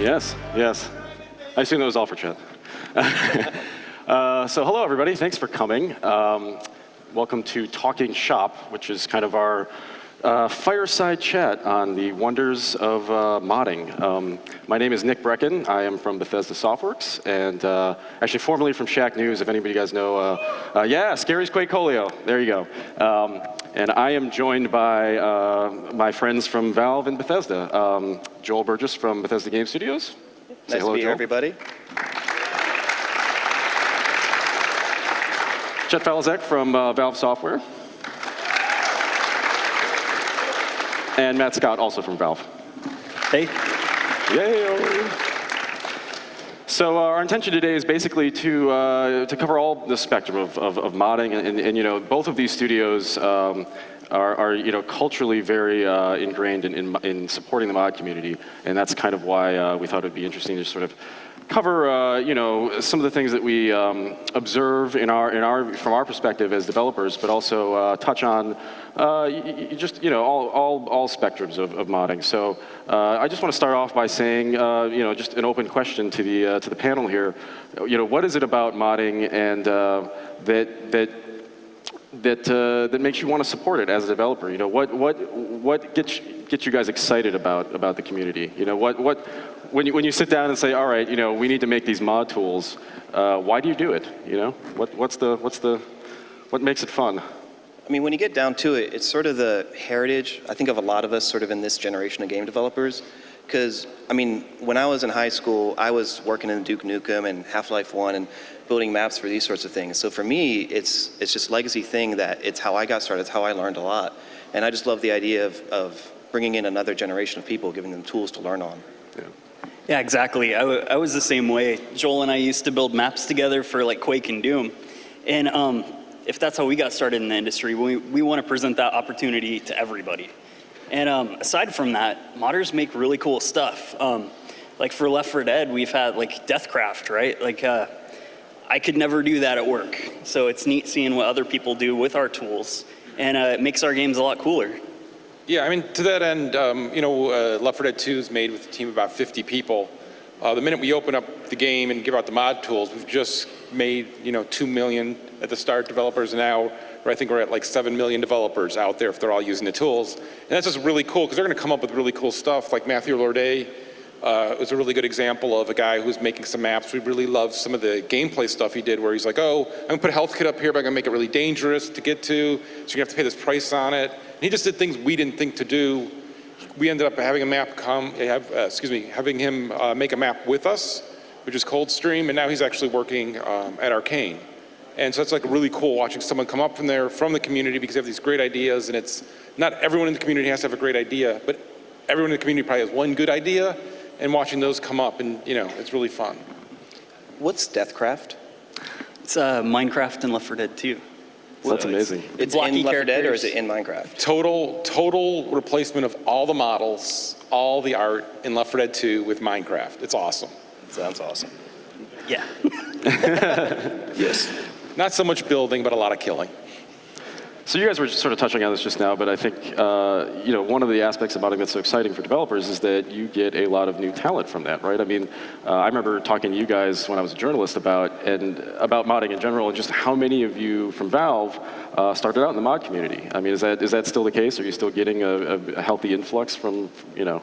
Yes, yes. I assume that was all for Chet. So hello, everybody. Thanks for coming. Welcome to Talking Shop, which is kind of our fireside chat on the wonders of modding. My name is Nick Brecken. I am from Bethesda Softworks, and actually formerly from Shack News, if anybody you guys know. Yeah, Scary's Quakecolio. There you go. And I am joined by my friends from Valve and Bethesda. Joel Burgess from Bethesda Game Studios. Nice to be here, everybody. Chet Falazek from Valve Software. And Matt Scott, also from Valve. Hey. Yay! So our intention today is basically to cover all the spectrum of modding, and you know, both of these studios are you know, culturally very ingrained in supporting the mod community, and that's kind of why we thought it'd be interesting to sort of cover you know, some of the things that we observe from our perspective as developers, but also touch on just you know, all spectrums of modding. So I just want to start off by saying you know, just an open question to the panel here. You know, what is it about modding and that makes you want to support it as a developer? You know, what gets you guys excited about the community? You know, when you sit down and say, all right, you know, we need to make these mod tools, why do you do it? You know, what makes it fun? I mean, when you get down to it, it's sort of the heritage, I think, of a lot of us sort of in this generation of game developers. Because, I mean, when I was in high school, I was working in Duke Nukem and Half-Life 1 and building maps for these sorts of things. So for me, it's just legacy thing that it's how I got started, it's how I learned a lot. And I just love the idea of bringing in another generation of people, giving them tools to learn on. Yeah. Yeah, exactly. I was the same way. Joel and I used to build maps together for like Quake and Doom. And if that's how we got started in the industry, we want to present that opportunity to everybody. And aside from that, modders make really cool stuff. Like for Left 4 Dead, we've had like Deathcraft, right? Like I could never do that at work. So it's neat seeing what other people do with our tools. And it makes our games a lot cooler. Yeah, I mean, to that end, you know, Left 4 Dead 2 is made with a team of about 50 people. The minute we open up the game and give out the mod tools, we've just made, you know, 2 million at the start developers now, or I think we're at like 7 million developers out there if they're all using the tools. And that's just really cool, because they're going to come up with really cool stuff. Like Matthew Lorday was a really good example of a guy who's making some maps. We really love some of the gameplay stuff he did, where he's like, oh, I'm going to put a health kit up here, but I'm going to make it really dangerous to get to, so you're going to have to pay this price on it. And he just did things we didn't think to do. We ended up having a map having him make a map with us, which is Coldstream, and now he's actually working at Arcane. And so it's like really cool watching someone come up from there, from the community, because they have these great ideas, and it's not everyone in the community has to have a great idea, but everyone in the community probably has one good idea, and watching those come up, and you know, it's really fun. What's Deathcraft? It's Minecraft and Left 4 Dead 2. Well, that's amazing. It's in Left 4 Dead, or is it in Minecraft? Total replacement of all the models, all the art in Left 4 Dead 2 with Minecraft. It's awesome. Sounds awesome. Yeah. Yes. Not so much building, but a lot of killing. So you guys were sort of touching on this just now, but I think you know, one of the aspects of modding that's so exciting for developers is that you get a lot of new talent from that, right? I mean, I remember talking to you guys when I was a journalist about modding in general, and just how many of you from Valve started out in the mod community. I mean, is that still the case? Are you still getting a healthy influx from, you know?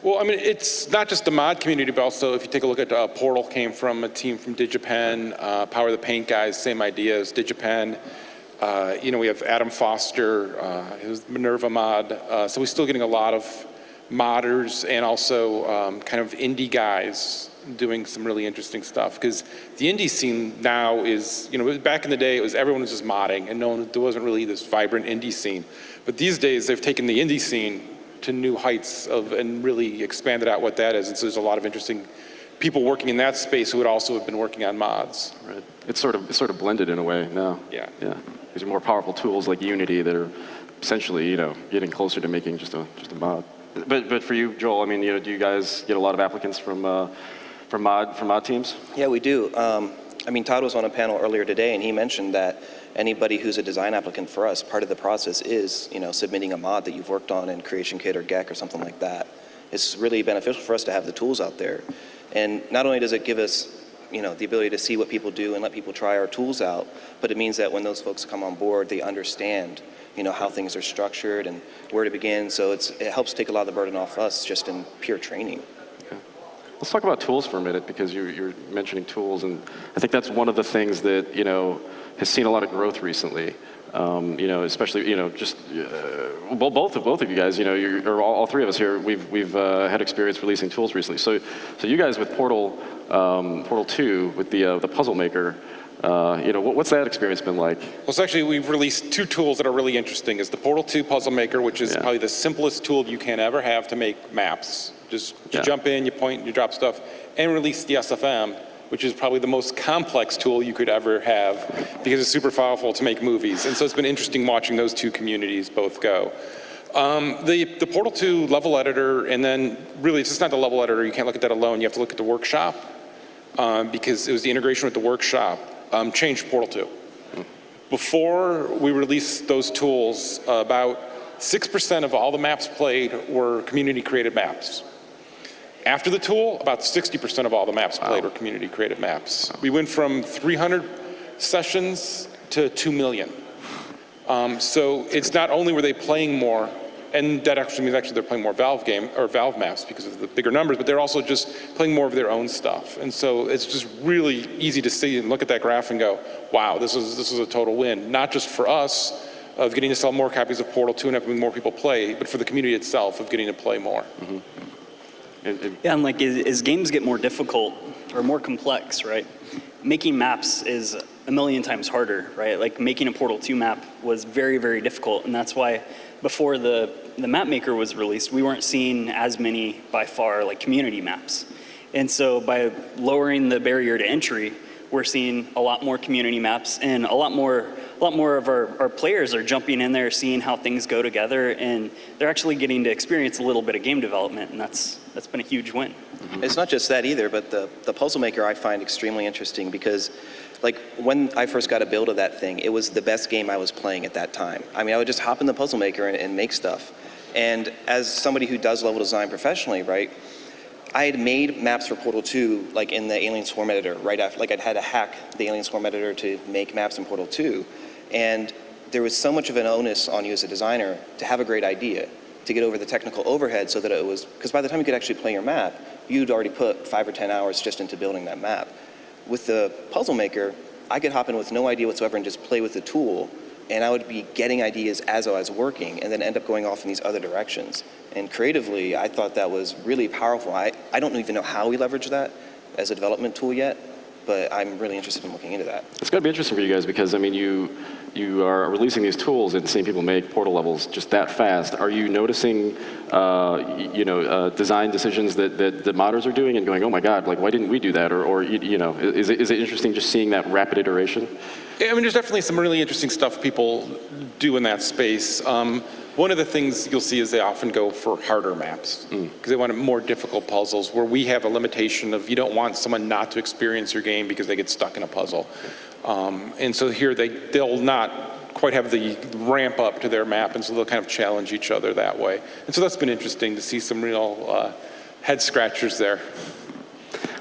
Well, I mean, it's not just the mod community, but also if you take a look at Portal came from a team from DigiPen, Power of the Paint guys, same idea as DigiPen. You know, we have Adam Foster, who's Minerva mod. So we're still getting a lot of modders and also kind of indie guys doing some really interesting stuff. Because the indie scene now is, you know, back in the day, everyone was just modding, and there wasn't really this vibrant indie scene. But these days, they've taken the indie scene to new heights and really expanded out what that is. And so there's a lot of interesting people working in that space who would also have been working on mods. Right. It's sort of blended in a way now. Yeah. Yeah. These are more powerful tools like Unity that are essentially, you know, getting closer to making just a mod. But for you, Joel, I mean, you know, do you guys get a lot of applicants from mod teams? Yeah, we do. I mean, Todd was on a panel earlier today, and he mentioned that anybody who's a design applicant for us, part of the process is, you know, submitting a mod that you've worked on in Creation Kit or GEC or something like that. it's really beneficial for us to have the tools out there. And not only does it give us, the ability to see what people do and let people try our tools out, but it means that when those folks come on board, they understand, how things are structured and where to begin. So it helps take a lot of the burden off us just in pure training. Let's talk about tools for a minute, because you're mentioning tools, and I think that's one of the things that has seen a lot of growth recently. Especially just both of you guys. Or all three of us here. We've had experience releasing tools recently. So you guys with Portal 2 with the Puzzle Maker. What's that experience been like? Well, so actually, we've released two tools that are really interesting. Is the Portal 2 Puzzle Maker, which is probably the simplest tool you can ever have to make maps. Just jump in, you point, you drop stuff, and release the SFM, which is probably the most complex tool you could ever have because it's super powerful to make movies. And so it's been interesting watching those two communities both go. The Portal 2 level editor, and then really it's just not the level editor, you can't look at that alone, you have to look at the workshop, because it was the integration with the workshop, changed Portal 2. Before we released those tools, about 6% of all the maps played were community-created maps. After the tool, about 60% of all the maps played were community-created maps. We went from 300 sessions to 2 million. So it's not only were they playing more, and that actually means they're playing more Valve maps because of the bigger numbers, but they're also just playing more of their own stuff. And so it's just really easy to see and look at that graph and go, wow, this is a total win. Not just for us of getting to sell more copies of Portal 2 and having more people play, but for the community itself of getting to play more. Mm-hmm. And like as games get more difficult or more complex, right? Making maps is a million times harder, right? Like making a Portal 2 map was very, very difficult, and that's why before the map maker was released, we weren't seeing as many by far like community maps. And so by lowering the barrier to entry, we're seeing a lot more community maps, and a lot more of our players are jumping in there, seeing how things go together, and they're actually getting to experience a little bit of game development, and that's been a huge win. Mm-hmm. It's not just that either, but the Puzzle Maker I find extremely interesting because, like, when I first got a build of that thing, it was the best game I was playing at that time. I mean, I would just hop in the Puzzle Maker and make stuff. And as somebody who does level design professionally, right, I had made maps for Portal 2, like in the Alien Swarm editor, right after, like I'd had to hack the Alien Swarm editor to make maps in Portal 2. And there was so much of an onus on you as a designer to have a great idea, to get over the technical overhead so that it was, because by the time you could actually play your map, you'd already put 5 or 10 hours just into building that map. With the Puzzle Maker, I could hop in with no idea whatsoever and just play with the tool, and I would be getting ideas as I was working and then end up going off in these other directions. And creatively, I thought that was really powerful. I don't even know how we leverage that as a development tool yet, but I'm really interested in looking into that. It's got to be interesting for you guys because, I mean, you are releasing these tools and seeing people make Portal levels just that fast. Are you noticing, design decisions that the modders are doing and going, oh my God, like why didn't we do that? Or is it interesting just seeing that rapid iteration? Yeah, I mean, there's definitely some really interesting stuff people do in that space. One of the things you'll see is they often go for harder maps because they want more difficult puzzles where we have a limitation of you don't want someone not to experience your game because they get stuck in a puzzle. And so here they'll not quite have the ramp up to their map, and so they'll kind of challenge each other that way. And so that's been interesting to see some real head scratchers there.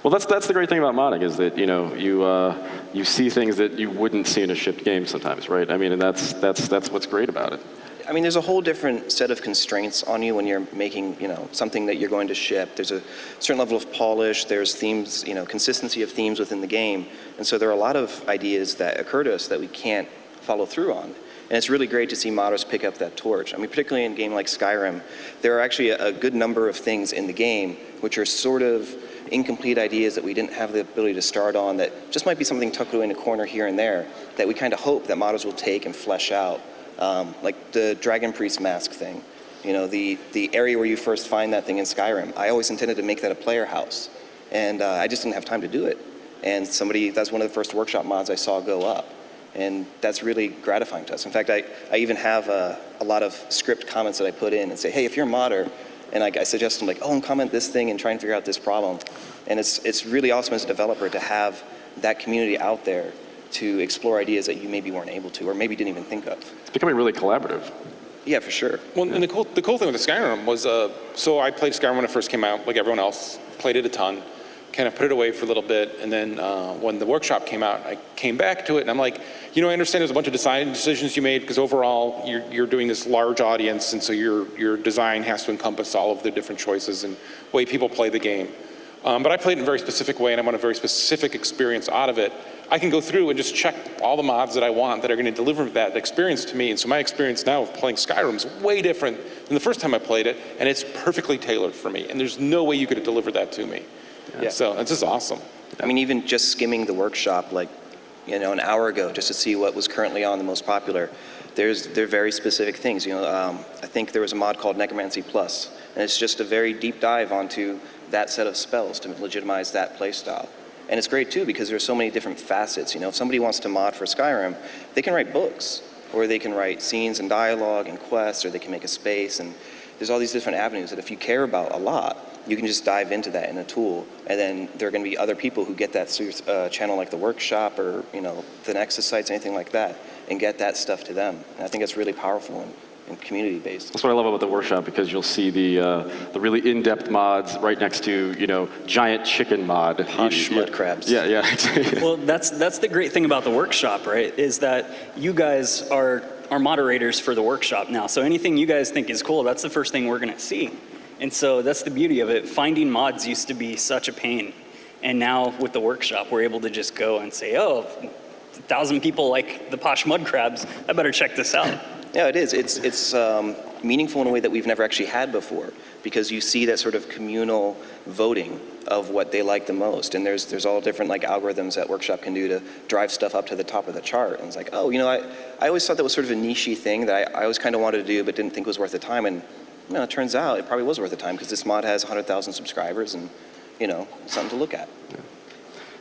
Well, that's the great thing about modding is that you see things that you wouldn't see in a shipped game sometimes, right? I mean, and that's what's great about it. I mean, there's a whole different set of constraints on you when you're making, something that you're going to ship. There's a certain level of polish, there's themes, consistency of themes within the game. And so there are a lot of ideas that occur to us that we can't follow through on. And it's really great to see modders pick up that torch. I mean, particularly in a game like Skyrim, there are actually a good number of things in the game which are sort of incomplete ideas that we didn't have the ability to start on that just might be something tucked away in a corner here and there that we kind of hope that modders will take and flesh out. Like the Dragon Priest mask thing, the area where you first find that thing in Skyrim. I always intended to make that a player house, and I just didn't have time to do it. And that's one of the first workshop mods I saw go up, and that's really gratifying to us. In fact, I even have a lot of script comments that I put in and say, hey, if you're a modder, and I suggest them like, and comment this thing and try and figure out this problem. And it's really awesome as a developer to have that community out there to explore ideas that you maybe weren't able to or maybe didn't even think of. It's becoming really collaborative. Yeah, for sure. Well, and the cool thing with the Skyrim was, so I played Skyrim when it first came out, like everyone else, played it a ton, kind of put it away for a little bit, and then when the workshop came out, I came back to it, and I'm like, I understand there's a bunch of design decisions you made, because overall, you're doing this large audience, and so your design has to encompass all of the different choices and way people play the game. But I played it in a very specific way, and I want a very specific experience out of it. I can go through and just check all the mods that I want that are going to deliver that experience to me. And so my experience now of playing Skyrim is way different than the first time I played it, and it's perfectly tailored for me. And there's no way you could have delivered that to me. Yeah. So it's just awesome. I mean, even just skimming the workshop, like, an hour ago, just to see what was currently on the most popular, they're very specific things. I think there was a mod called Necromancy Plus, and it's just a very deep dive onto that set of spells to legitimize that playstyle. And it's great too, because there's so many different facets. If somebody wants to mod for Skyrim, they can write books, or they can write scenes and dialogue and quests, or they can make a space, and there's all these different avenues that if you care about a lot, you can just dive into that in a tool, and then there are going to be other people who get that channel, like the workshop or the Nexus sites, anything like that, and get that stuff to them. And I think that's really powerful and community-based. That's what I love about the workshop, because you'll see the really in-depth mods right next to giant chicken mod. Hush Mudcrabs. Yeah. Well, that's the great thing about the workshop, right? Is that you guys are moderators for the workshop now. So anything you guys think is cool, that's the first thing we're going to see. And so that's the beauty of it. Finding mods used to be such a pain, and now with the workshop, we're able to just go and say, oh, 1,000 people like the posh Mudcrabs. I better check this out. Yeah, it is. It's meaningful in a way that we've never actually had before, because you see that sort of communal voting of what they like the most, and there's all different algorithms that Workshop can do to drive stuff up to the top of the chart. And it's like, oh, I always thought that was sort of a niche-y thing that I always kind of wanted to do, but didn't think was worth the time. And it turns out it probably was worth the time, because this mod has 100,000 subscribers, and something to look at.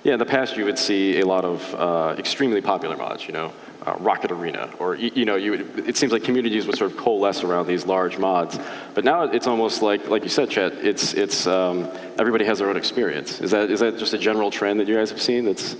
Yeah, in the past you would see a lot of extremely popular mods, Rocket Arena, or it seems like communities would sort of coalesce around these large mods. But now it's almost like you said, Chet, it's everybody has their own experience. Is that just a general trend that you guys have seen? That's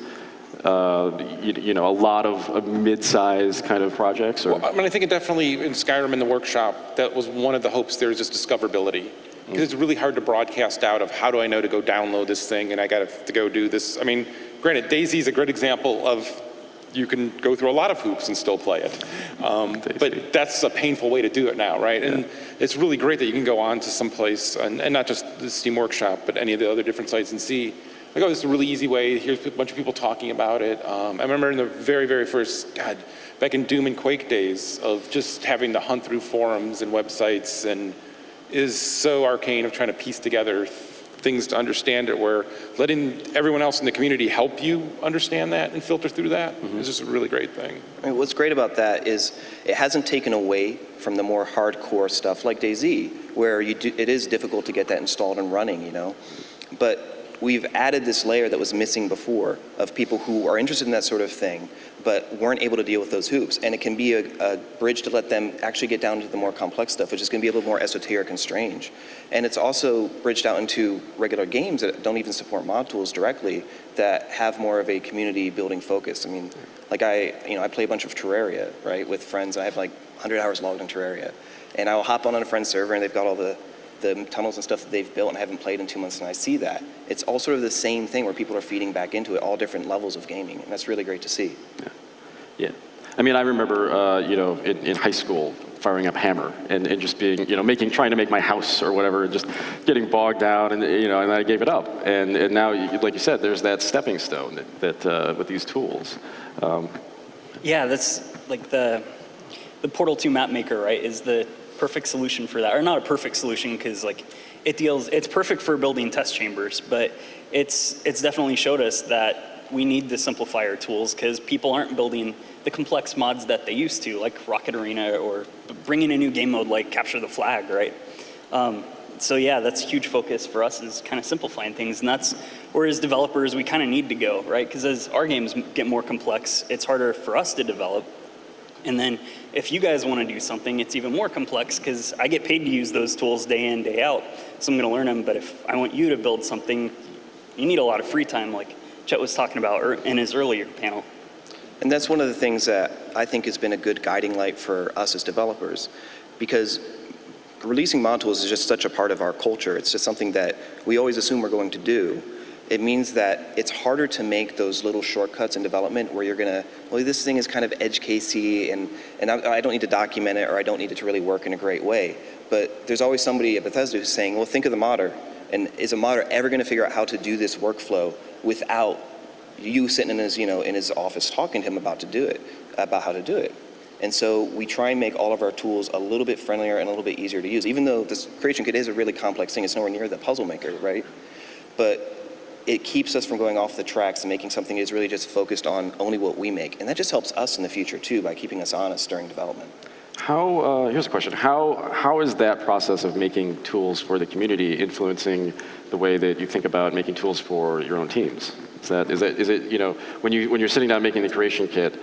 a lot of mid-sized kind of projects? Or? Well, I think it definitely, in Skyrim in the workshop, that was one of the hopes there, is just discoverability. Because it's really hard to broadcast out of, how do I know to go download this thing, and I got to go do this. I mean, granted, DayZ is a great example of you can go through a lot of hoops and still play it. But that's a painful way to do it now, right? Yeah. And it's really great that you can go on to some place, and not just the Steam Workshop, but any of the other different sites, and see, this is a really easy way. Here's a bunch of people talking about it. I remember in the very, very first, back in Doom and Quake days, of just having to hunt through forums and websites, and is so arcane of trying to piece together things to understand it, where letting everyone else in the community help you understand that and filter through that is just a really great thing. I mean, what's great about that is it hasn't taken away from the more hardcore stuff like DayZ, where it is difficult to get that installed and running, But we've added this layer that was missing before, of people who are interested in that sort of thing, but weren't able to deal with those hoops. And it can be a bridge to let them actually get down to the more complex stuff, which is going to be a little more esoteric and strange. And it's also bridged out into regular games that don't even support mod tools directly, that have more of a community building focus. I mean, I play a bunch of Terraria, right, with friends. I have 100 hours logged in Terraria. And I'll hop on a friend's server, and they've got all the tunnels and stuff that they've built, and I haven't played in 2 months, and I see that. It's all sort of the same thing, where people are feeding back into it, all different levels of gaming, and that's really great to see. Yeah. I mean, I remember, in high school, firing up Hammer and just being, trying to make my house or whatever, just getting bogged down, and and I gave it up. And now, like you said, there's that stepping stone that with these tools. Yeah, that's like the Portal 2 map maker, right, is the perfect solution for that. Or not a perfect solution, because it's perfect for building test chambers, but it's definitely showed us that we need the simplifier tools, because people aren't building the complex mods that they used to, like Rocket Arena, or bringing a new game mode like Capture the Flag, right? So yeah, that's a huge focus for us, is kind of simplifying things, and that's where as developers we kind of need to go, right? Because as our games get more complex, it's harder for us to develop. And then if you guys want to do something, it's even more complex, because I get paid to use those tools day in, day out. So I'm going to learn them. But if I want you to build something, you need a lot of free time, like Chet was talking about in his earlier panel. And that's one of the things that I think has been a good guiding light for us as developers. because releasing mod tools is just such a part of our culture. It's just something that we always assume we're going to do. It means that it's harder to make those little shortcuts in development where you're gonna, well, this thing is kind of edge casey and I don't need to document it, or I don't need it to really work in a great way. But there's always somebody at Bethesda who's saying, well, think of the modder. And is a modder ever gonna figure out how to do this workflow without you sitting in his, in his office talking to him about how to do it? And so we try and make all of our tools a little bit friendlier and a little bit easier to use, even though this creation kit is a really complex thing. It's nowhere near the puzzle maker, right? But it keeps us from going off the tracks and making something that is really just focused on only what we make. And that just helps us in the future too, by keeping us honest during development. Here's a question. How is that process of making tools for the community influencing the way that you think about making tools for your own teams? Is it when you're sitting down making the creation kit,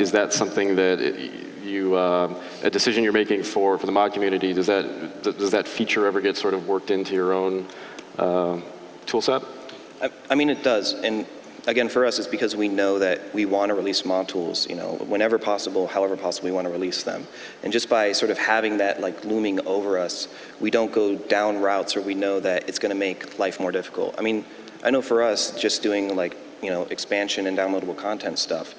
is that something that a decision you're making for the mod community? Does that feature ever get sort of worked into your own tool set? I mean, it does. And again, for us, it's because we know that we want to release mod tools, whenever possible, however possible, we want to release them. And just by sort of having that like looming over us, we don't go down routes where we know that it's going to make life more difficult. I mean, I know for us, just doing like, expansion and downloadable content stuff,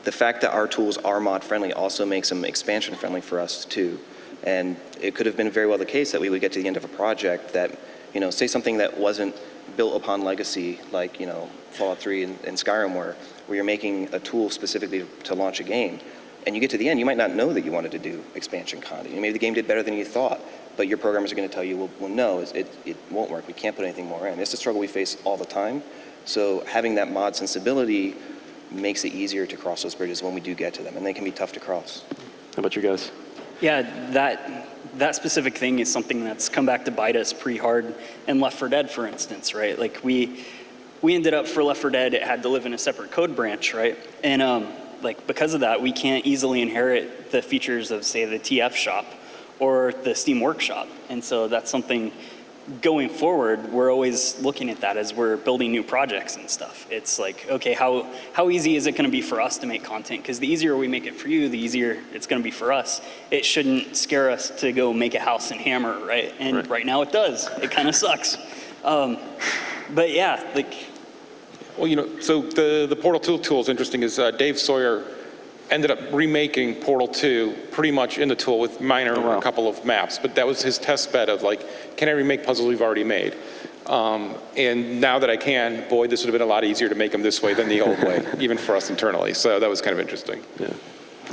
the fact that our tools are mod friendly also makes them expansion friendly for us too. And it could have been very well the case that we would get to the end of a project that, say something that wasn't built upon legacy, like Fallout 3 and Skyrim where you're making a tool specifically to launch a game, and you get to the end, you might not know that you wanted to do expansion content. Maybe the game did better than you thought, but your programmers are going to tell you, well, no, it won't work. We can't put anything more in. It's a struggle we face all the time. So having that mod sensibility makes it easier to cross those bridges when we do get to them, and they can be tough to cross. How about you guys? Yeah, that specific thing is something that's come back to bite us pretty hard in Left 4 Dead, for instance, right? Like we ended up for Left 4 Dead, it had to live in a separate code branch, right? And because of that, we can't easily inherit the features of, say, the TF shop or the Steam Workshop. And so that's something going forward, we're always looking at that as we're building new projects and stuff. It's like, okay, how easy is it going to be for us to make content? Because the easier we make it for you, the easier it's going to be for us. It shouldn't scare us to go make a house and hammer, right? And right now it does. It kind of sucks. But yeah, like. Well, so the Portal 2 tool is interesting. Is Dave Sawyer ended up remaking Portal 2 pretty much in the tool with minor a couple of maps, but that was his test bed of like, can I remake puzzles we've already made? And now that I can, boy, this would have been a lot easier to make them this way than the old way, even for us internally. So that was kind of interesting. Yeah.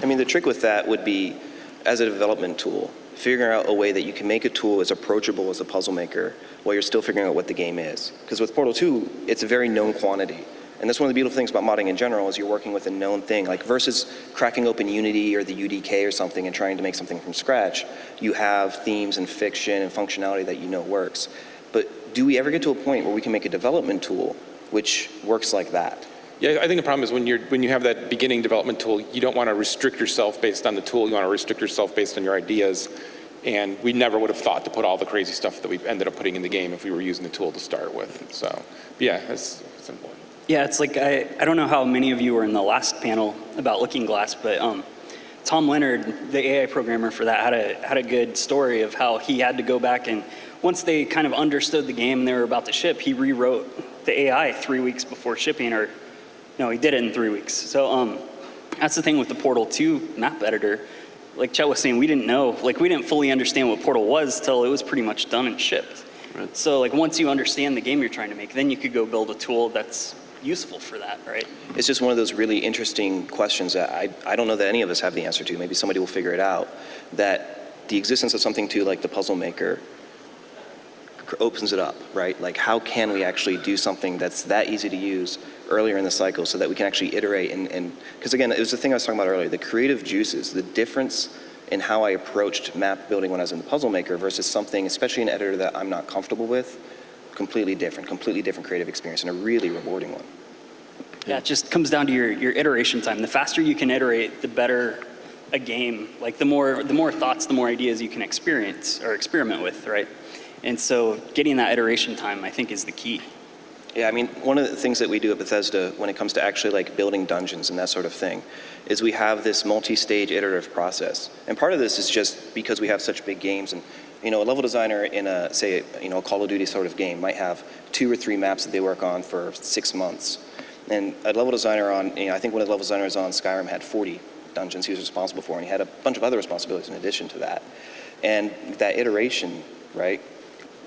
I mean, the trick with that would be, as a development tool, figuring out a way that you can make a tool as approachable as a puzzle maker while you're still figuring out what the game is. Because with Portal 2, it's a very known quantity. And that's one of the beautiful things about modding in general is you're working with a known thing. Like versus cracking open Unity or the UDK or something and trying to make something from scratch, you have themes and fiction and functionality that you know works. But do we ever get to a point where we can make a development tool which works like that? Yeah, I think the problem is when you have that beginning development tool, you don't want to restrict yourself based on the tool. You want to restrict yourself based on your ideas. And we never would have thought to put all the crazy stuff that we ended up putting in the game if we were using the tool to start with. So yeah, it's important. Yeah, it's like, I don't know how many of you were in the last panel about Looking Glass, but Tom Leonard, the AI programmer for that, had a good story of how he had to go back and once they kind of understood the game and they were about to ship, he rewrote the AI 3 weeks before shipping, or no, he did it in 3 weeks. So that's the thing with the Portal 2 map editor. Like Chet was saying, we didn't know, like we didn't fully understand what Portal was till it was pretty much done and shipped. Right. So like once you understand the game you're trying to make, then you could go build a tool that's useful for that, right? It's just one of those really interesting questions that I don't know that any of us have the answer to. Maybe somebody will figure it out. That the existence of something too like the puzzle maker opens it up, right? Like how can we actually do something that's that easy to use earlier in the cycle so that we can actually iterate and because again, it was the thing I was talking about earlier, the creative juices, the difference in how I approached map building when I was in the puzzle maker versus something, especially an editor that I'm not comfortable with, completely different creative experience and a really rewarding one. Yeah, it just comes down to your iteration time. The faster you can iterate, the better a game, like the more thoughts, the more ideas you can experience or experiment with, right? And so getting that iteration time, I think, is the key. Yeah, I mean, one of the things that we do at Bethesda when it comes to actually like building dungeons and that sort of thing is we have this multi-stage iterative process. And part of this is just because we have such big games, and a level designer in a, say, a Call of Duty sort of game might have 2 or 3 maps that they work on for 6 months. And a level designer on, I think one of the level designers on Skyrim had 40 dungeons he was responsible for, and he had a bunch of other responsibilities in addition to that. And that iteration, right,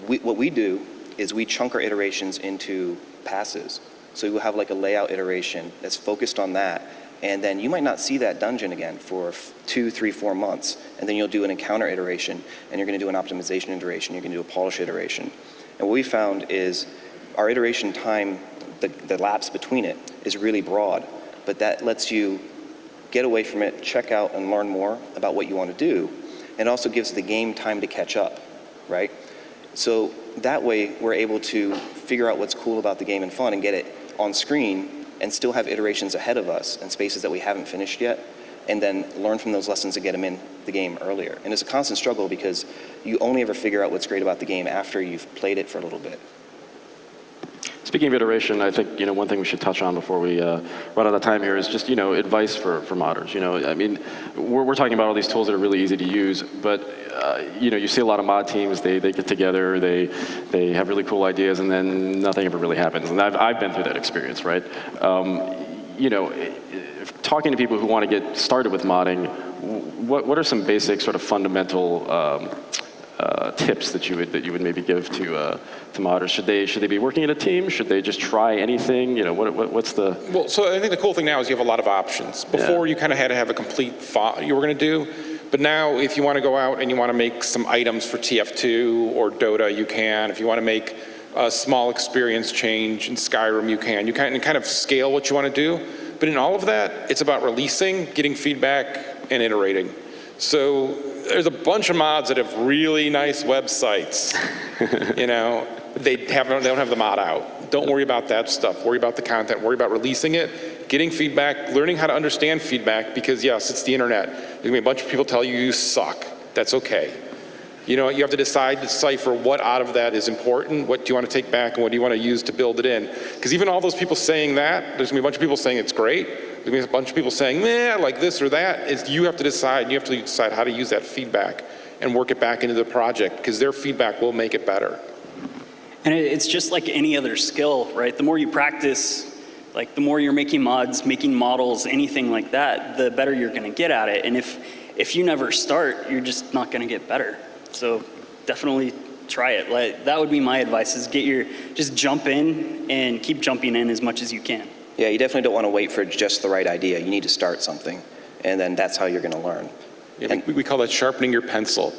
what we do is we chunk our iterations into passes. So we'll have like a layout iteration that's focused on that, and then you might not see that dungeon again for 2, 3, 4 months, and then you'll do an encounter iteration, and you're going to do an optimization iteration, you're going to do a polish iteration. And what we found is our iteration time, the lapse between it, is really broad, but that lets you get away from it, check out, and learn more about what you want to do. And also gives the game time to catch up, right? So that way, we're able to figure out what's cool about the game and fun and get it on screen and still have iterations ahead of us and spaces that we haven't finished yet, and then learn from those lessons and get them in the game earlier. And it's a constant struggle because you only ever figure out what's great about the game after you've played it for a little bit. Speaking of iteration, I think one thing we should touch on before we run out of time here is just advice for modders. I mean, we're talking about all these tools that are really easy to use, but you see a lot of mod teams. They get together, they have really cool ideas, and then nothing ever really happens. And I've been through that experience, right? Talking to people who want to get started with modding, what are some basic sort of fundamental tips that you would maybe give to modders? Should they be working in a team? Should they just try anything? What's the... Well, so I think the cool thing now is you have a lot of options. Before, you kind of had to have a complete thought you were going to do. But now, if you want to go out and you want to make some items for TF2 or Dota, you can. If you want to make a small experience change in Skyrim, you can. You can kind of scale what you want to do. But in all of that, it's about releasing, getting feedback, and iterating. So there's a bunch of mods that have really nice websites. They don't have the mod out. Don't worry about that stuff. Worry about the content. Worry about releasing it, getting feedback, learning how to understand feedback, because yes, it's the internet. There's gonna be a bunch of people tell you suck. That's okay. You have to decipher what out of that is important, what do you want to take back, and what do you want to use to build it in. Because even all those people saying that, there's gonna be a bunch of people saying it's great. There's gonna be a bunch of people saying, I like this or that. You have to decide. You have to decide how to use that feedback and work it back into the project, because their feedback will make it better. And it's just like any other skill, right? The more you practice, like the more you're making mods, making models, anything like that, the better you're gonna get at it. And if you never start, you're just not gonna get better. So definitely try it. Like, that would be my advice, is just jump in and keep jumping in as much as you can. Yeah, you definitely don't want to wait for just the right idea. You need to start something, and then that's how you're going to learn. Yeah, we call that sharpening your pencil.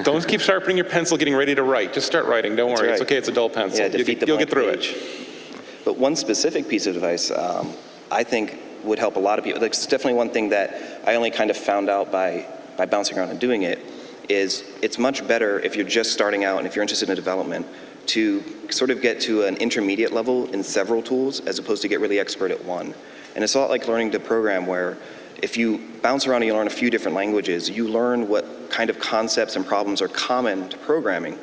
Don't keep sharpening your pencil getting ready to write. Just start writing. Don't worry. Right. It's okay. It's a dull pencil. Yeah, you'll get through it. But one specific piece of advice I think would help a lot of people. It's definitely one thing that I only kind of found out by bouncing around and doing it, is it's much better if you're just starting out and if you're interested in development to sort of get to an intermediate level in several tools as opposed to get really expert at one. And it's a lot like learning to program, where if you bounce around and you learn a few different languages, you learn what kind of concepts and problems are common to programming.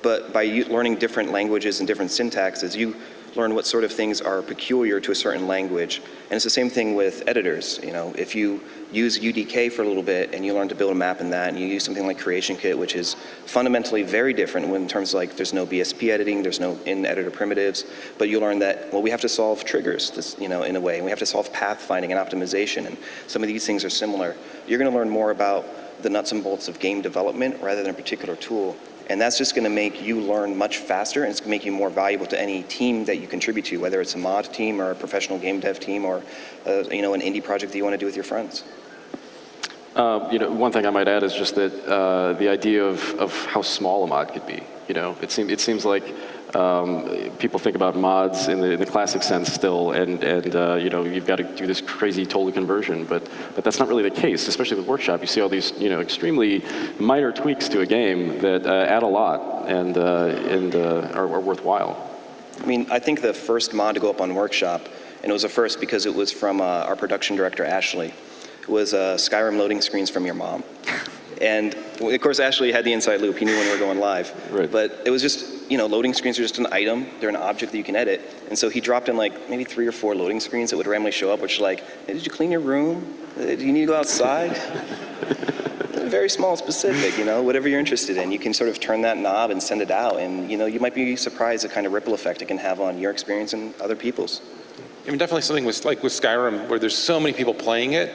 But by learning different languages and different syntaxes, you learn what sort of things are peculiar to a certain language. And it's the same thing with editors. If you use UDK for a little bit and you learn to build a map in that, and you use something like Creation Kit, which is fundamentally very different in terms of like there's no BSP editing, there's no in-editor primitives, but you learn that, well, we have to solve triggers, in a way, and we have to solve path finding and optimization, and some of these things are similar. You're gonna learn more about the nuts and bolts of game development rather than a particular tool. And that's just going to make you learn much faster, and it's going to make you more valuable to any team that you contribute to, whether it's a mod team or a professional game dev team or an indie project that you want to do with your friends. One thing I might add is just that the idea of how small a mod could be. It seems like people think about mods in the classic sense still, and you've got to do this crazy total conversion, but that's not really the case. Especially with Workshop, you see all these extremely minor tweaks to a game that add a lot and are worthwhile. I mean, I think the first mod to go up on Workshop, and it was a first because it was from our production director Ashley, was Skyrim loading screens from your mom. And of course, Ashley had the inside loop. He knew when we were going live. Right. But it was just loading screens are just an item. They're an object that you can edit. And so he dropped in like maybe 3 or 4 loading screens that would randomly show up, which like, hey, did you clean your room? Do you need to go outside? Very small, specific, whatever you're interested in. You can sort of turn that knob and send it out. And, you might be surprised the kind of ripple effect it can have on your experience and other people's. I mean, definitely something with Skyrim where there's so many people playing it,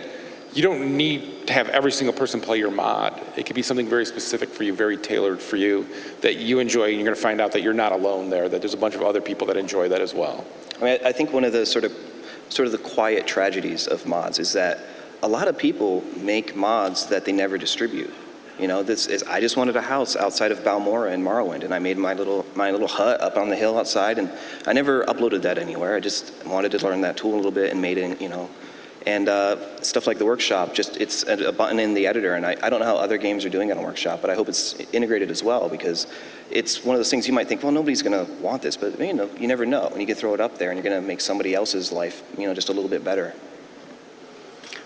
you don't need to have every single person play your mod. It could be something very specific for you, very tailored for you, that you enjoy, and you're going to find out that you're not alone there, that there's a bunch of other people that enjoy that as well. I mean, I think one of the sort of the quiet tragedies of mods is that a lot of people make mods that they never distribute. This is, I just wanted a house outside of Balmora in Morrowind, and I made my little hut up on the hill outside, and I never uploaded that anywhere. I just wanted to learn that tool a little bit and made it, And stuff like the workshop, it's a button in the editor, and I don't know how other games are doing it on workshop, but I hope it's integrated as well, because it's one of those things you might think, well, nobody's going to want this, but you never know. And you can throw it up there, and you're going to make somebody else's life, just a little bit better.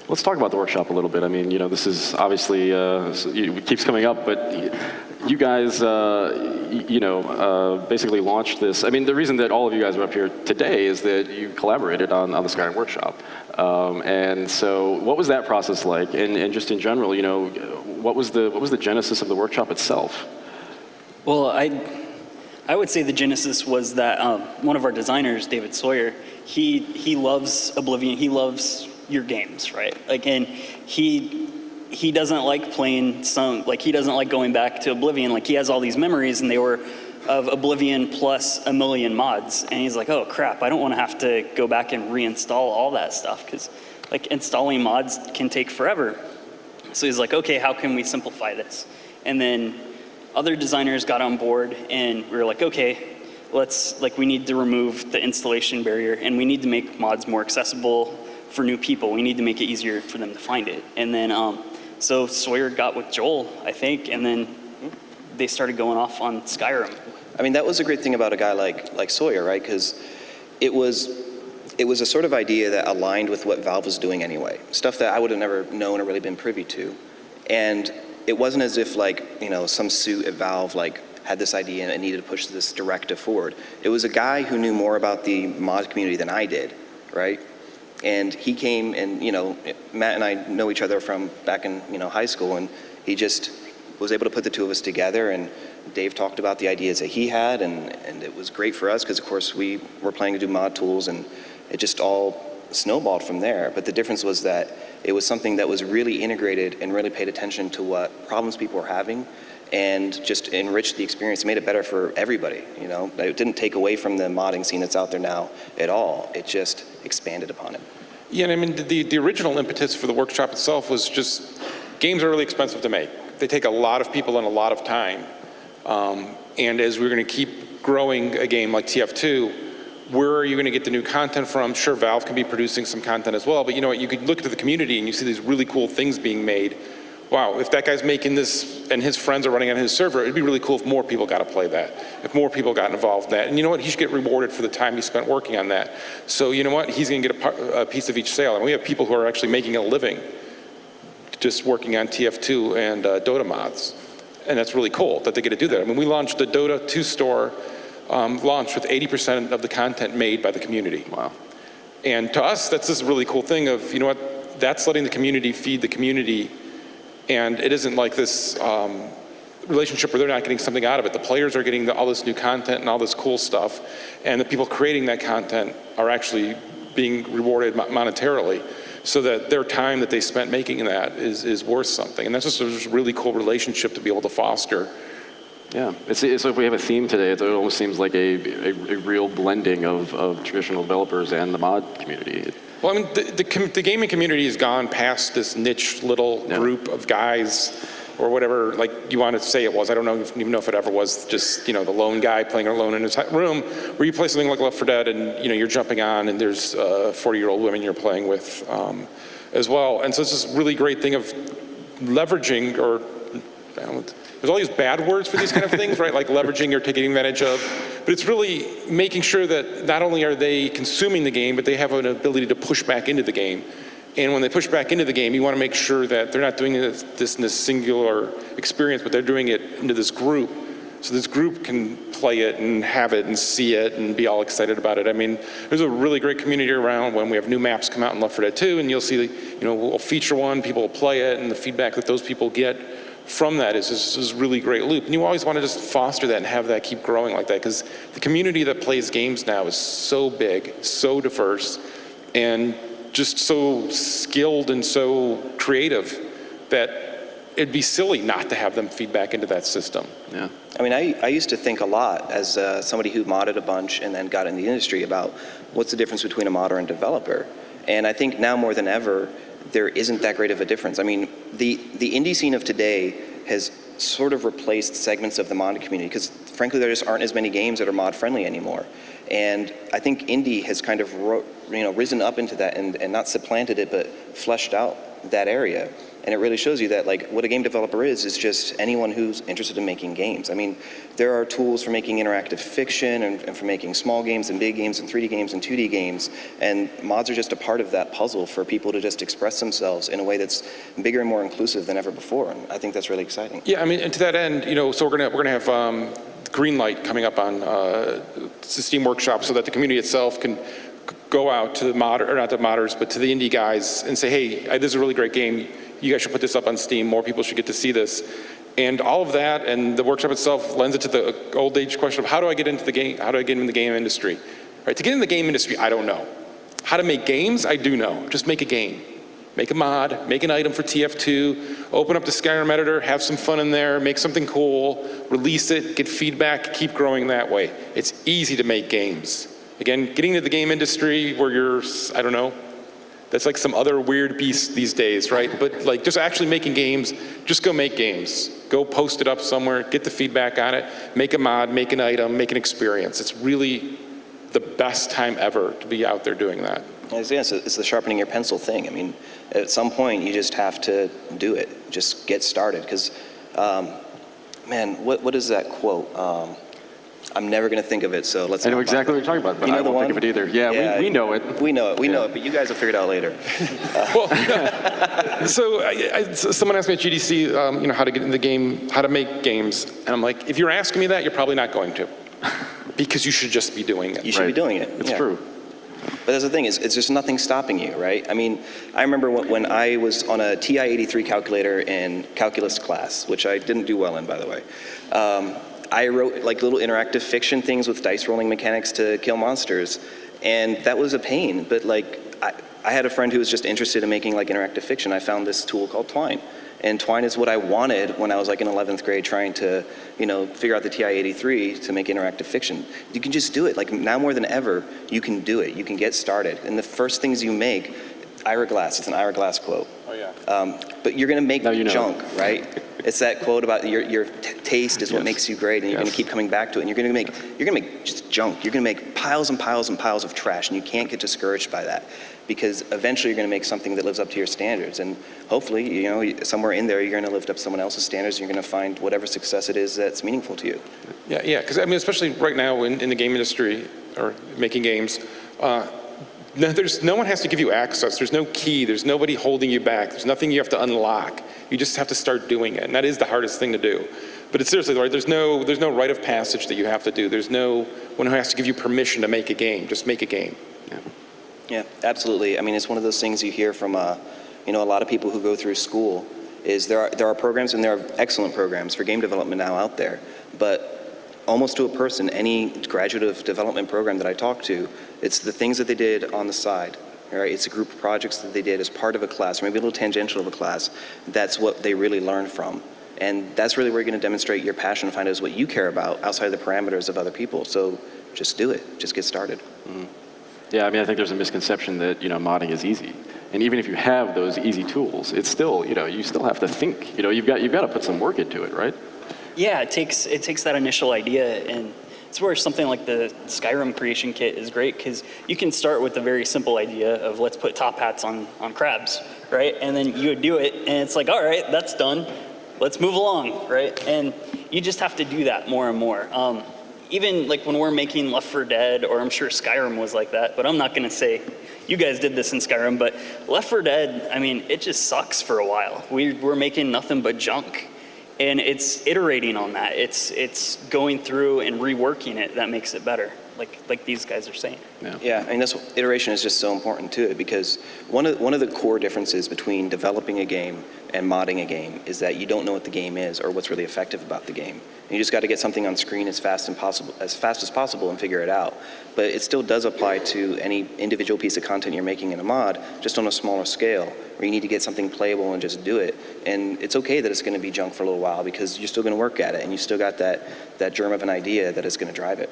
Let's talk about the workshop a little bit. I mean, this is obviously, it keeps coming up, but you guys, basically launched this. I mean, the reason that all of you guys are up here today is that you collaborated on the Skyrim workshop. And so what was that process like? And just in general, what was the genesis of the workshop itself? Well, I would say the genesis was that one of our designers, David Sawyer, he loves Oblivion. He loves your games, right? Like, and he doesn't like playing he doesn't like going back to Oblivion. Like, he has all these memories, and they were of Oblivion plus a million mods. And he's like, oh crap, I don't want to have to go back and reinstall all that stuff, because like installing mods can take forever. So he's like, okay, how can we simplify this? And then other designers got on board, and we were like, okay, we need to remove the installation barrier, and we need to make mods more accessible for new people. We need to make it easier for them to find it. And then, so Sawyer got with Joel, I think, and then they started going off on Skyrim. I mean, that was a great thing about a guy like Sawyer, right? Because it was a sort of idea that aligned with what Valve was doing anyway. Stuff that I would have never known or really been privy to. And it wasn't as if some suit at Valve had this idea and needed to push this directive forward. It was a guy who knew more about the mod community than I did, right? And he came, and Matt and I know each other from back in high school, and he just was able to put the two of us together, and Dave talked about the ideas that he had, and it was great for us because of course we were planning to do mod tools, and it just all snowballed from there. But the difference was that it was something that was really integrated and really paid attention to what problems people were having, and just enriched the experience, made it better for everybody. It didn't take away from the modding scene that's out there now at all. It just expanded upon it. Yeah, and I mean, the original impetus for the workshop itself was just, games are really expensive to make. They take a lot of people and a lot of time. And as we're going to keep growing a game like TF2, where are you going to get the new content from? Sure, Valve can be producing some content as well, but you know what, you could look to the community and you see these really cool things being made. Wow, if that guy's making this and his friends are running on his server, it'd be really cool if more people got to play that, if more people got involved in that. And you know what, he should get rewarded for the time he spent working on that. So you know what, he's going to get a piece of each sale. And we have people who are actually making a living just working on TF2 and Dota mods. And that's really cool that they get to do that. I mean, we launched the Dota 2 store launch with 80% of the content made by the community. Wow. And to us, that's this really cool thing of, you know what, that's letting the community feed the community. And it isn't like this relationship where they're not getting something out of it. The players are getting all this new content and all this cool stuff. And the people creating that content are actually being rewarded monetarily, so that their time that they spent making that is worth something. And that's just a really cool relationship to be able to foster. Yeah, so if we have a theme today, it almost seems like a real blending of traditional developers and the mod community. Well, I mean, the gaming community has gone past this niche little group of guys, or whatever, like you want to say it was. I don't even know if it ever was just, you know, the lone guy playing alone in his room, where you play something like Left 4 Dead and, you know, you're jumping on and there's 40-year-old women you're playing with as well. And so it's this really great thing of leveraging, or there's all these bad words for these kind of things, right? Like leveraging or taking advantage of. But it's really making sure that not only are they consuming the game, but they have an ability to push back into the game. And when they push back into the game, you want to make sure that they're not doing this in this singular experience, but they're doing it into this group, so this group can play it and have it and see it and be all excited about it. I mean, there's a really great community around when we have new maps come out in Left 4 Dead 2, and you'll see, we'll feature one, people will play it, and the feedback that those people get from that is this really great loop. And you always want to just foster that and have that keep growing like that, because the community that plays games now is so big, so diverse, and just so skilled and so creative that it'd be silly not to have them feed back into that system. Yeah. I mean, I used to think a lot as somebody who modded a bunch and then got in the industry about what's the difference between a modder and developer. And I think now more than ever, there isn't that great of a difference. I mean, the indie scene of today has sort of replaced segments of the mod community because frankly, there just aren't as many games that are mod friendly anymore. And I think indie has kind of risen up into that and not supplanted it, but fleshed out that area. And it really shows you that like what a game developer is just anyone who's interested in making games. I mean, there are tools for making interactive fiction and for making small games and big games and 3D games and 2D games. And mods are just a part of that puzzle for people to just express themselves in a way that's bigger and more inclusive than ever before. And I think that's really exciting. Yeah, I mean, and to that end, so we're gonna have Greenlight coming up on the Steam Workshop so that the community itself can go out to the not the modders, but to the indie guys and say, hey, this is a really great game. You guys should put this up on Steam. More people should get to see this. And all of that and the workshop itself lends it to the old age question of how do I get into the game? How do I get into the game industry? Right? To get in the game industry, I don't know. How to make games, I do know. Just make a game. Make a mod, make an item for TF2, open up the Skyrim editor, have some fun in there, make something cool, release it, get feedback, keep growing that way. It's easy to make games. Again, getting into the game industry where you're, I don't know, that's like some other weird beast these days, right? But like just actually making games, just go make games. Go post it up somewhere, get the feedback on it, make a mod, make an item, make an experience. It's really the best time ever to be out there doing that. Yes, it's the sharpening your pencil thing. I mean, at some point you just have to do it. Just get started. Because, man, what is that quote? I'm never going to think of it, so let's. I know exactly what you're talking about, but I won't think of it either. Yeah, we know it. We know it, but you guys will figure it out later. Well, so someone asked me at GDC, how to get in the game, how to make games, and I'm like, if you're asking me that, you're probably not going to, because you should just be doing it. You should be doing it. It's true. But that's the thing is, it's just nothing stopping you, right? I mean, I remember when I was on a TI-83 calculator in calculus class, which I didn't do well in, by the way. I wrote like little interactive fiction things with dice rolling mechanics to kill monsters, and that was a pain. But like, I had a friend who was just interested in making like interactive fiction. I found this tool called Twine, and Twine is what I wanted when I was like in 11th grade trying to, figure out the TI-83 to make interactive fiction. You can just do it. Like now more than ever, you can do it. You can get started. And the first things you make, Ira Glass. It's an Ira Glass quote. Oh yeah. But you're gonna make junk, right? It's that quote about your taste is what makes you great, and you're gonna keep coming back to it. And you're gonna make just junk. You're gonna make piles and piles and piles of trash, and you can't get discouraged by that, because eventually you're gonna make something that lives up to your standards. And hopefully, somewhere in there, you're gonna lift up someone else's standards. And you're gonna find whatever success it is that's meaningful to you. Yeah. Because I mean, especially right now in the game industry or making games. No one has to give you access. There's no key. There's nobody holding you back. There's nothing you have to unlock. You just have to start doing it, and that is the hardest thing to do. But it's seriously, right? There's no rite of passage that you have to do. There's no one who has to give you permission to make a game. Just make a game. Yeah, absolutely. I mean, it's one of those things you hear from a lot of people who go through school. Is there are programs, and there are excellent programs for game development now out there, but almost to a person, any graduate development program that I talk to, it's the things that they did on the side, right? It's a group of projects that they did as part of a class, or maybe a little tangential of a class. That's what they really learn from. And that's really where you're gonna demonstrate your passion and find out what you care about outside the parameters of other people. So just do it, just get started. Mm-hmm. Yeah, I mean, I think there's a misconception that, modding is easy. And even if you have those easy tools, it's still, you still have to think. You've got to put some work into it, right? Yeah, it takes that initial idea, and it's where something like the Skyrim creation kit is great, because you can start with a very simple idea of let's put top hats on crabs, right? And then you would do it, and it's like, all right, that's done. Let's move along, right? And you just have to do that more and more. Even like when we're making Left 4 Dead, or I'm sure Skyrim was like that, but I'm not gonna say you guys did this in Skyrim, but Left 4 Dead, I mean, it just sucks for a while. We're making nothing but junk. And it's iterating on that. It's going through and reworking it that makes it better, like these guys are saying. Yeah, I mean, iteration is just so important to it, because one of the core differences between developing a game and modding a game is that you don't know what the game is or what's really effective about the game. And you just got to get something on screen as fast as possible and figure it out. But it still does apply to any individual piece of content you're making in a mod, just on a smaller scale, where you need to get something playable and just do it. And it's okay that it's going to be junk for a little while, because you're still going to work at it, and you still got that germ of an idea that is going to drive it.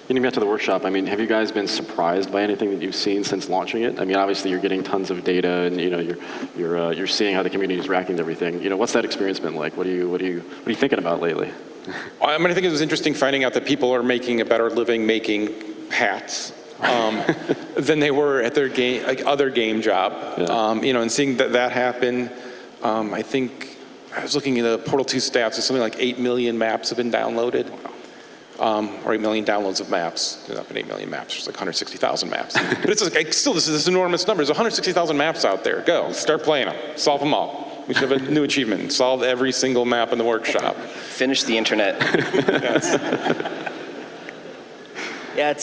Getting back to the workshop, I mean, have you guys been surprised by anything that you've seen since launching it? I mean, obviously you're getting tons of data, and you're seeing how the community is reacting to everything. What's that experience been like? What are you thinking about lately? I mean, I think it was interesting finding out that people are making a better living making hats than they were at their other game job. Yeah. And seeing that happen. I think I was looking at the Portal 2 stats. There's something like 8 million maps have been downloaded. Or 8 million downloads of maps. There's not been 8 million maps, there's like 160,000 maps. But it's like, still, this enormous number. There's 160,000 maps out there. Go, start playing them, solve them all. We should have a new achievement, solve every single map in the workshop. Finish the internet. Yes. Yeah,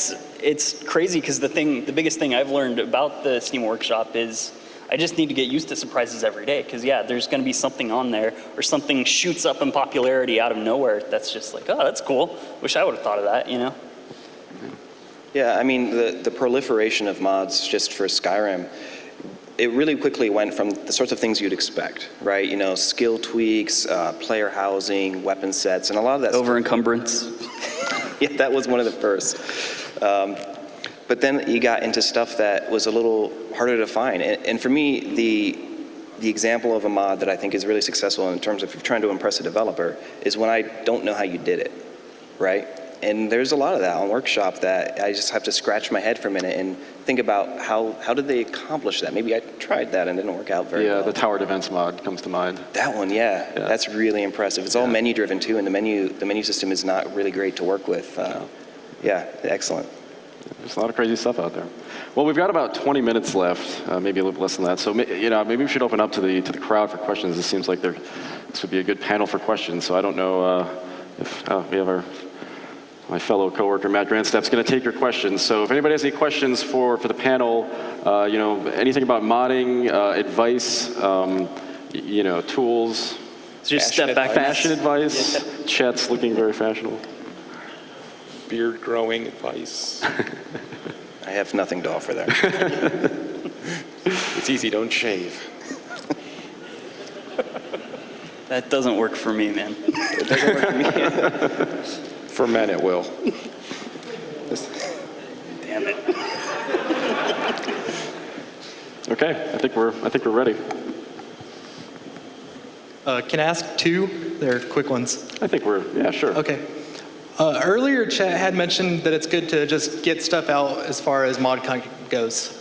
it's crazy, because the biggest thing I've learned about the Steam Workshop is I just need to get used to surprises every day, because there's going to be something on there, or something shoots up in popularity out of nowhere that's just like, oh, that's cool. Wish I would have thought of that, Yeah, I mean, the proliferation of mods just for Skyrim, it really quickly went from the sorts of things you'd expect, right? Skill tweaks, player housing, weapon sets, and a lot of that over-encumbrance. Yeah, that was one of the first. But then you got into stuff that was a little harder to find. And for me, the example of a mod that I think is really successful in terms of if you're trying to impress a developer is when I don't know how you did it, right? And there's a lot of that on Workshop that I just have to scratch my head for a minute and think about how did they accomplish that? Maybe I tried that and it didn't work out very well. Yeah, the Towered Events mod comes to mind. That one, yeah. That's really impressive. It's all menu driven too, and the menu system is not really great to work with. Yeah, excellent. There's a lot of crazy stuff out there. Well, we've got about 20 minutes left, maybe a little less than that. So, maybe we should open up to the crowd for questions. This seems like this would be a good panel for questions. So I don't know if we have my fellow coworker Matt Grandstaff's going to take your questions. So if anybody has any questions for the panel, anything about modding, advice, tools. So just step back. Fashion advice. Chet's looking very fashionable. Beard growing advice. I have nothing to offer there. It's easy, don't shave. That doesn't work for me, man. It doesn't work for me. For men, it will. Damn it. Okay, I think we're ready. Can I ask two? They're quick ones. I think yeah, sure. Okay. Earlier, Chet had mentioned that it's good to just get stuff out as far as ModCon goes.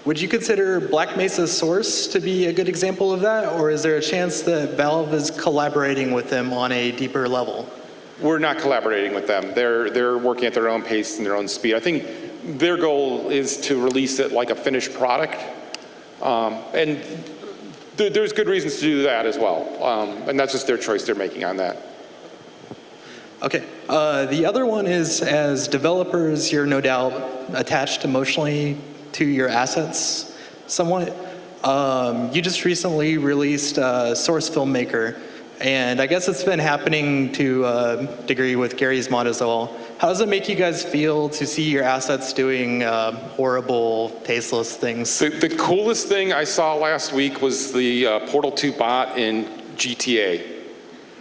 Would you consider Black Mesa Source to be a good example of that, or is there a chance that Valve is collaborating with them on a deeper level? We're not collaborating with them. They're working at their own pace and their own speed. I think their goal is to release it like a finished product, and there's good reasons to do that as well. And that's just their choice they're making on that. Okay. The other one is, as developers, you're no doubt attached emotionally to your assets somewhat. You just recently released Source Filmmaker, and I guess it's been happening to a degree with Gary's mod as well. How does it make you guys feel to see your assets doing horrible, tasteless things? The coolest thing I saw last week was the Portal 2 bot in GTA.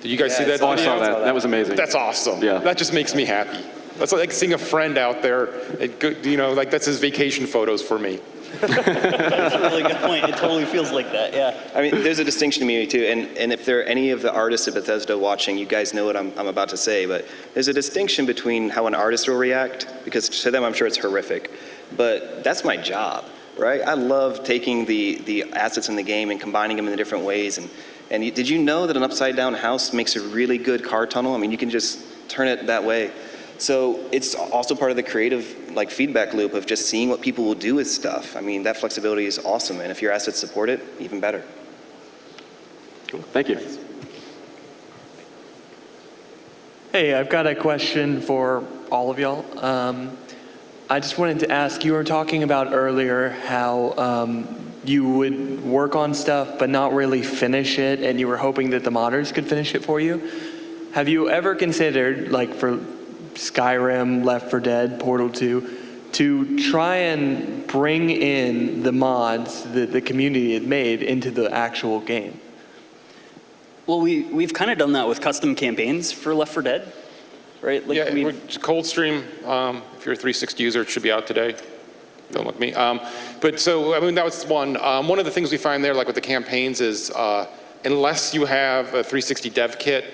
Did you guys see that? Oh, I saw that. That was amazing. That's awesome. Yeah. That just makes me happy. That's like seeing a friend out there. Like that's his vacation photos for me. That's a really good point. It totally feels like that, yeah. I mean, there's a distinction to me too, and if there are any of the artists at Bethesda watching, you guys know what I'm about to say, but there's a distinction between how an artist will react, because to them I'm sure it's horrific, but that's my job, right? I love taking the assets in the game and combining them in different ways, and did you know that an upside down house makes a really good car tunnel? I mean, you can just turn it that way. So it's also part of the creative feedback loop of just seeing what people will do with stuff. I mean, that flexibility is awesome, and if your assets support it, even better. Cool. Thank you. Hey, I've got a question for all of y'all. I just wanted to ask, you were talking about earlier how you would work on stuff but not really finish it, and you were hoping that the modders could finish it for you. Have you ever considered, like for Skyrim, Left 4 Dead, Portal 2, to try and bring in the mods that the community had made into the actual game? Well, we've kind of done that with custom campaigns for Left 4 Dead, right? Like Yeah, Coldstream, if you're a 360 user, it should be out today. Don't look at me. But so, I mean, that was one. One of the things we find there, like with the campaigns, is unless you have a 360 dev kit,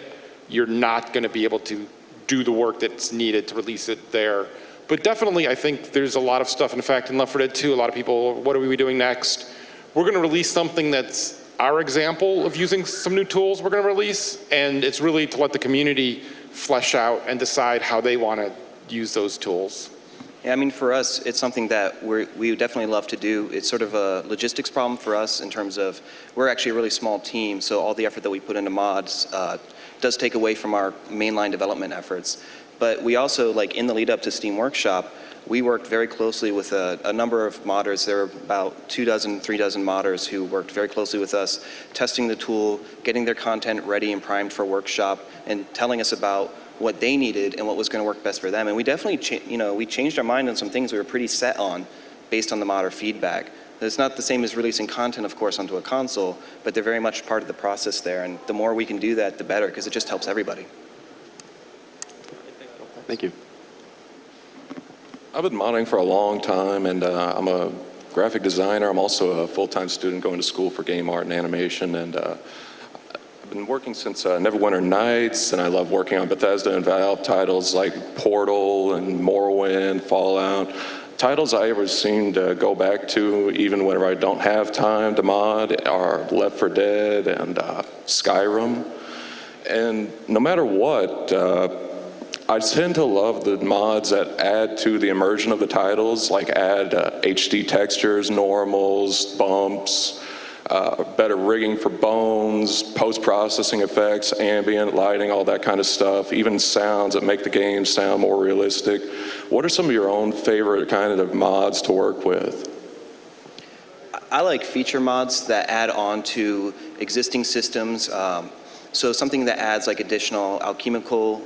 you're not going to be able to do the work that's needed to release it there. But definitely, I think there's a lot of stuff. In fact, in Left 4 Dead 2, a lot of people, what are we doing next? We're going to release something that's our example of using some new tools we're going to release, and it's really to let the community flesh out and decide how they want to use those tools. Yeah, I mean, for us, it's something that we would definitely love to do. It's sort of a logistics problem for us in terms of we're actually a really small team, so all the effort that we put into mods does take away from our mainline development efforts. But we also, like in the lead up to Steam Workshop, we worked very closely with a number of modders. There were about 3 dozen modders who worked very closely with us, testing the tool, getting their content ready and primed for Workshop, and telling us about what they needed and what was going to work best for them. And we definitely, we changed our mind on some things we were pretty set on based on the modder feedback. It's not the same as releasing content, of course, onto a console, but they're very much part of the process there. And the more we can do that, the better, because it just helps everybody. Thank you. I've been modding for a long time, and I'm a graphic designer. I'm also a full-time student going to school for game art and animation, and I've been working since Neverwinter Nights, and I love working on Bethesda and Valve titles like Portal and Morrowind, Fallout. Titles I ever seem to go back to, even whenever I don't have time to mod, are Left 4 Dead and Skyrim. And no matter what, I tend to love the mods that add to the immersion of the titles, like add HD textures, normals, bumps, better rigging for bones, post-processing effects, ambient lighting, all that kind of stuff, even sounds that make the game sound more realistic. What are some of your own favorite kind of mods to work with? I like feature mods that add on to existing systems. So something that adds like additional alchemical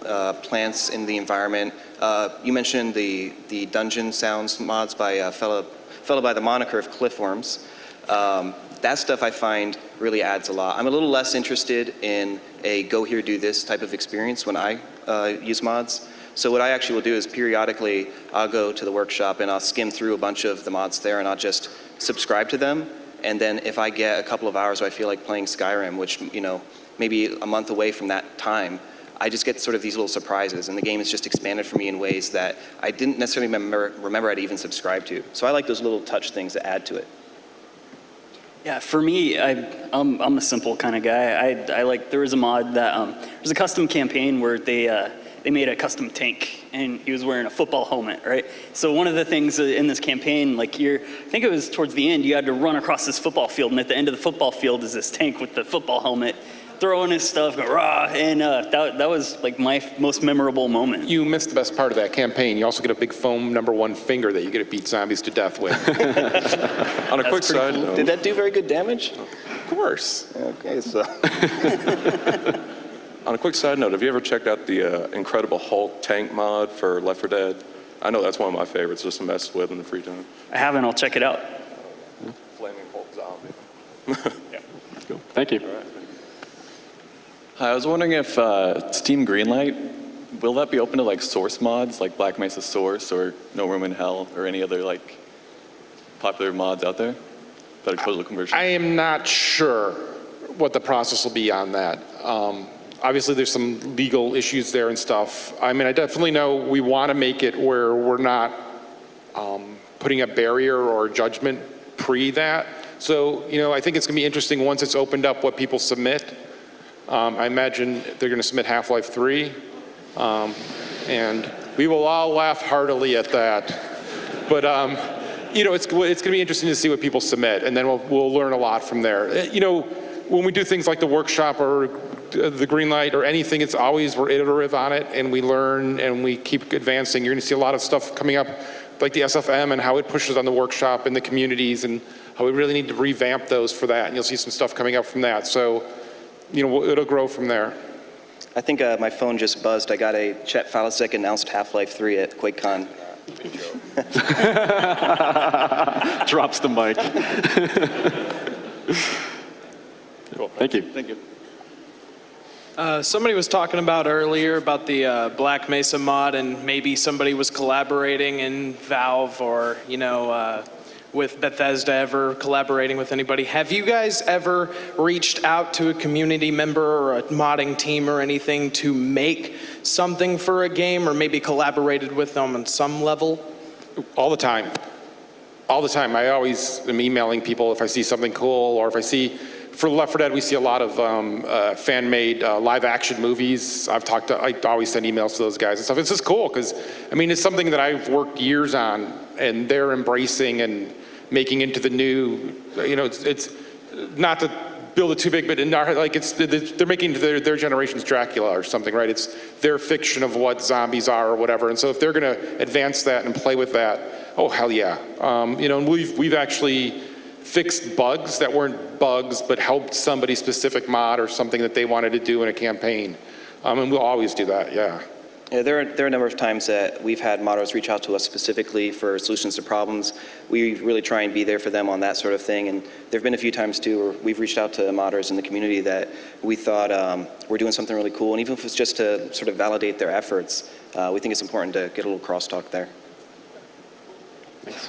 plants in the environment. You mentioned the dungeon sounds mods by a fellow by the moniker of Cliffworms. That stuff I find really adds a lot. I'm a little less interested in a go here, do this type of experience when I use mods. So what I actually will do is periodically I'll go to the workshop and I'll skim through a bunch of the mods there and I'll just subscribe to them. And then if I get a couple of hours where I feel like playing Skyrim, which, maybe a month away from that time, I just get sort of these little surprises, and the game has just expanded for me in ways that I didn't necessarily remember I'd even subscribed to. So I like those little touch things that add to it. Yeah, for me, I'm a simple kind of guy. I like, there was a mod that, there's a custom campaign where they made a custom tank, and he was wearing a football helmet, right? So one of the things in this campaign, like I think it was towards the end, you had to run across this football field, and at the end of the football field is this tank with the football helmet, throwing his stuff, go rah, and that was like my most memorable moment. You missed the best part of that campaign. You also get a big foam #1 finger that you get to beat zombies to death with. On a quick side note. Did that do very good damage? Of course. Okay, so. On a quick side note, have you ever checked out the Incredible Hulk tank mod for Left 4 Dead? I know that's one of my favorites, just to mess with in the free time. I haven't, I'll check it out. Flaming Hulk zombie. Yeah. Cool. Thank you. Hi, I was wondering if Steam Greenlight, will that be open to like source mods, like Black Mesa Source or No Room in Hell, or any other like popular mods out there that are total conversion? I am not sure what the process will be on that. Obviously, there's some legal issues there and stuff. I mean, I definitely know we want to make it where we're not putting a barrier or a judgment pre that. So, I think it's going to be interesting once it's opened up what people submit. I imagine they're going to submit Half-Life 3, and we will all laugh heartily at that. But, it's going to be interesting to see what people submit, and then we'll learn a lot from there. when we do things like the workshop or the green light or anything, it's always, we're iterative on it, and we learn and we keep advancing. You're gonna see a lot of stuff coming up, like the SFM and how it pushes on the workshop and the communities, and how we really need to revamp those for that. And you'll see some stuff coming up from that. So, it'll grow from there. I think my phone just buzzed. I got a Chet Falasek announced Half-Life 3 at QuakeCon. Drops the mic. Cool. Thank you. Thank you. Somebody was talking about earlier about the Black Mesa mod, and maybe somebody was collaborating in Valve or, with Bethesda, ever collaborating with anybody. Have you guys ever reached out to a community member or a modding team or anything to make something for a game, or maybe collaborated with them on some level? All the time. All the time. I always am emailing people if I see something cool, or if I see, for Left 4 Dead, we see a lot of fan-made live-action movies. I always send emails to those guys and stuff. It's just cool, because, it's something that I've worked years on, and they're embracing and making into the new, it's not to build it too big, but they're making their generation's Dracula or something, right? It's their fiction of what zombies are or whatever. And so if they're going to advance that and play with that, oh, hell yeah. And we've actually fixed bugs that weren't bugs, but helped somebody specific mod or something that they wanted to do in a campaign. And we'll always do that, yeah. Yeah, there are a number of times that we've had modders reach out to us specifically for solutions to problems. We really try and be there for them on that sort of thing. And there have been a few times too where we've reached out to modders in the community that we thought were doing something really cool. And even if it's just to sort of validate their efforts, we think it's important to get a little crosstalk there. Thanks.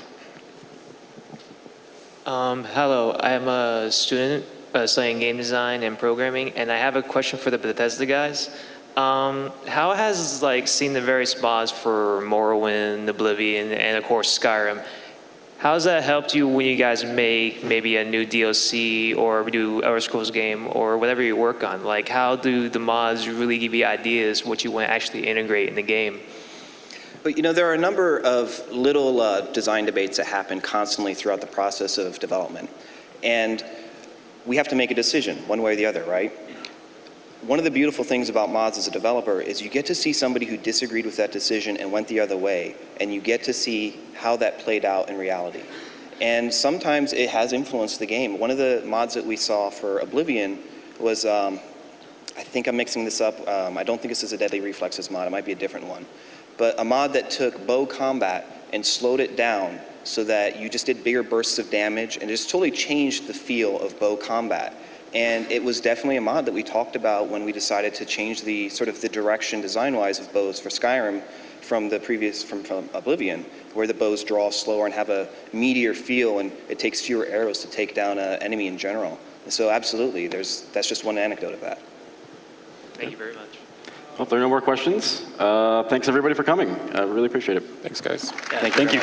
Hello, I'm a student studying game design and programming, and I have a question for the Bethesda guys. How has seeing the various mods for Morrowind, Oblivion, and of course Skyrim, how has that helped you when you guys make maybe a new DLC or do Elder Scrolls game or whatever you work on? How do the mods really give you ideas what you want to actually integrate in the game? But there are a number of little design debates that happen constantly throughout the process of development. And we have to make a decision one way or the other, right? One of the beautiful things about mods as a developer is you get to see somebody who disagreed with that decision and went the other way, and you get to see how that played out in reality. And sometimes it has influenced the game. One of the mods that we saw for Oblivion was, I think I'm mixing this up, I don't think this is a Deadly Reflexes mod, it might be a different one. But a mod that took bow combat and slowed it down so that you just did bigger bursts of damage, and just totally changed the feel of bow combat. And it was definitely a mod that we talked about when we decided to change the sort of the direction design-wise of bows for Skyrim from the previous, from Oblivion, where the bows draw slower and have a meatier feel, and it takes fewer arrows to take down an enemy in general. And so absolutely, that's just one anecdote of that. Thank you very much. Well, if there are no more questions, thanks everybody for coming. I really appreciate it. Thanks, guys. Yeah, Thank you.